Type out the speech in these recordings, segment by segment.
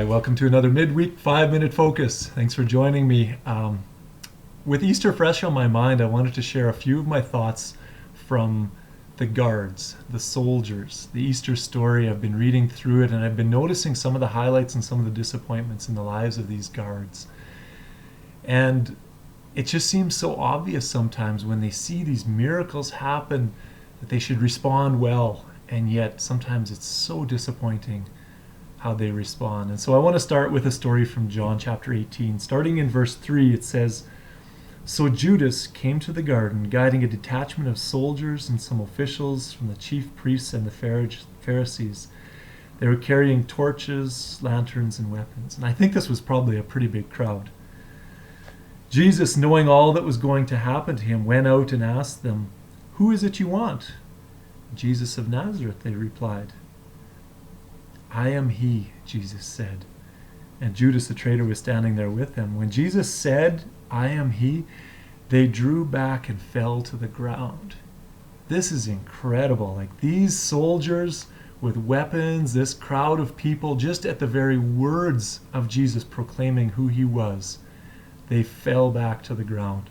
welcome to another midweek 5-minute focus. Thanks for joining me. With Easter fresh on my mind, I wanted to share a few of my thoughts from the guards, the soldiers, the Easter story. I've been reading through it and I've been noticing some of the highlights and some of the disappointments in the lives of these guards. And it just seems so obvious sometimes when they see these miracles happen that they should respond well, and yet sometimes it's so disappointing how they respond. And so I want to start with a story from John chapter 18. Starting in verse 3, it says, "So Judas came to the garden, guiding a detachment of soldiers and some officials from the chief priests and the Pharisees. They were carrying torches, lanterns, and weapons." And I think this was probably a pretty big crowd. Jesus, knowing all that was going to happen to him, went out and asked them, "Who is it you want?" "Jesus of Nazareth," they replied. "I am he," Jesus said. And Judas the traitor was standing there with him. When Jesus said, "I am he," they drew back and fell to the ground. This is incredible. Like, these soldiers with weapons, this crowd of people, just at the very words of Jesus proclaiming who he was, they fell back to the ground.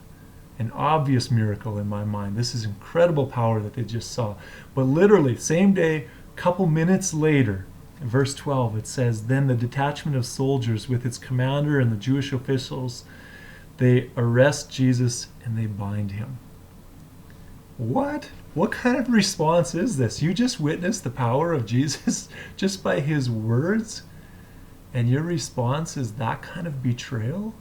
An obvious miracle in my mind. This is incredible power that they just saw. But literally, same day, couple minutes later, in verse 12, it says, "Then the detachment of soldiers with its commander and the Jewish officials, they arrest Jesus and they bind him." What? What kind of response is this? You just witnessed the power of Jesus just by his words, and your response is that kind of betrayal?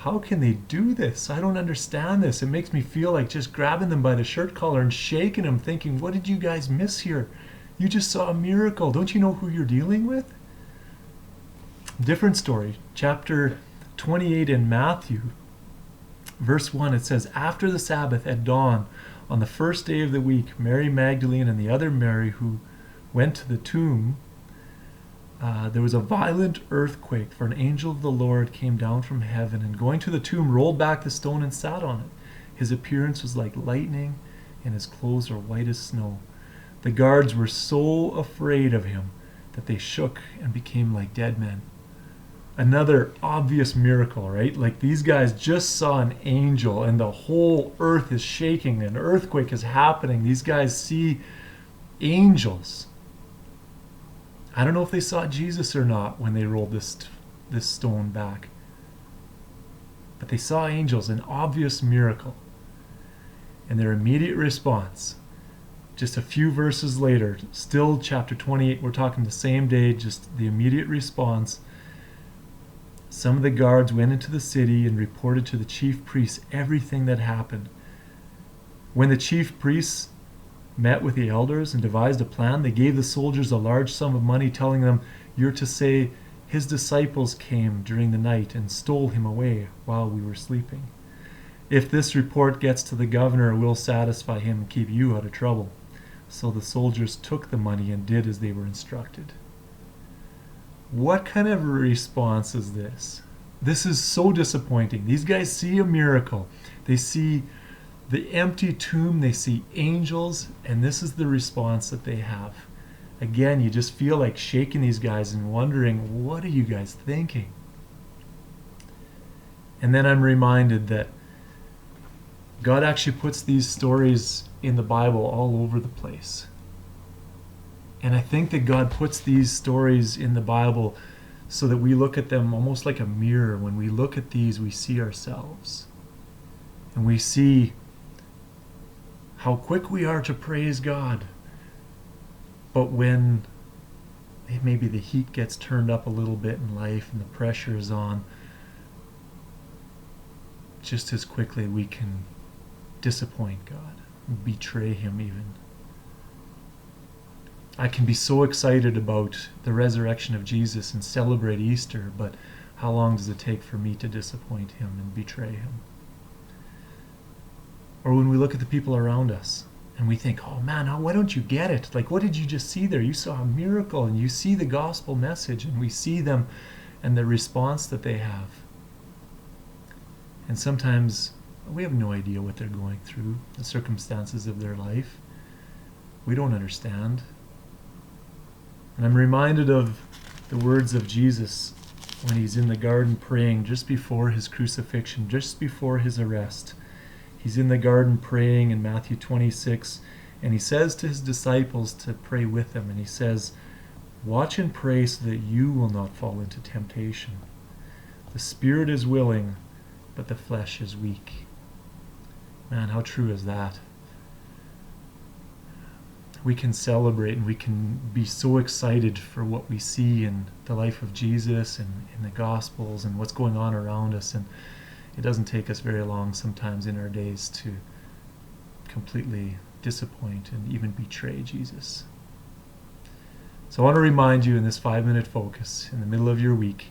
How can they do this? I don't understand this. It makes me feel like just grabbing them by the shirt collar and shaking them, thinking, what did you guys miss here? You just saw a miracle. Don't you know who you're dealing with? Different story. Chapter 28 in Matthew, verse 1, it says, "After the Sabbath at dawn, on the first day of the week, Mary Magdalene and the other Mary who went to the tomb, there was a violent earthquake, for an angel of the Lord came down from heaven and going to the tomb rolled back the stone and sat on it. His appearance was like lightning and his clothes were white as snow. The guards were so afraid of him that they shook and became like dead men." Another obvious miracle, right? Like, these guys just saw an angel and the whole earth is shaking, an earthquake is happening. These guys see angels. I don't know if they saw Jesus or not when they rolled this stone back, but they saw angels, an obvious miracle. And their immediate response, just a few verses later, still chapter 28, we're talking the same day, just the immediate response. Some of the guards went into the city and reported to the chief priests everything that happened. When the chief priests met with the elders and devised a plan, they gave the soldiers a large sum of money, telling them, "You're to say, 'His disciples came during the night and stole him away while we were sleeping.' If this report gets to the governor, we'll satisfy him and keep you out of trouble." So the soldiers took the money and did as they were instructed. What kind of response is this? This is so disappointing. These guys see a miracle. They see the empty tomb, they see angels, and this is the response that they have. Again, you just feel like shaking these guys and wondering, what are you guys thinking? And then I'm reminded that God actually puts these stories in the Bible all over the place. And I think that God puts these stories in the Bible so that we look at them almost like a mirror. When we look at these, we see ourselves. And we see how quick we are to praise God. But when maybe the heat gets turned up a little bit in life and the pressure is on, just as quickly we can disappoint God, betray him even. I can be so excited about the resurrection of Jesus and celebrate Easter, but how long does it take for me to disappoint him and betray him? Or when we look at the people around us and we think, oh man, why don't you get it? Like, what did you just see there? You saw a miracle, and you see the gospel message, and we see them and the response that they have. And sometimes we have no idea what they're going through, the circumstances of their life. We don't understand. And I'm reminded of the words of Jesus when he's in the garden praying just before his crucifixion, just before his arrest. He's in the garden praying in Matthew 26, and he says to his disciples to pray with him, and he says, "Watch and pray so that you will not fall into temptation. The spirit is willing, but the flesh is weak." Man, how true is that? We can celebrate and we can be so excited for what we see in the life of Jesus and in the Gospels and what's going on around us, and it doesn't take us very long sometimes in our days to completely disappoint and even betray Jesus. So I want to remind you in this 5-minute focus in the middle of your week,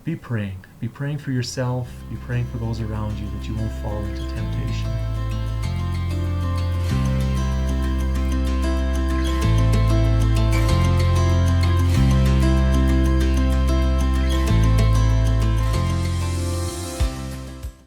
be praying. Be praying for yourself, be praying for those around you that you won't fall into temptation.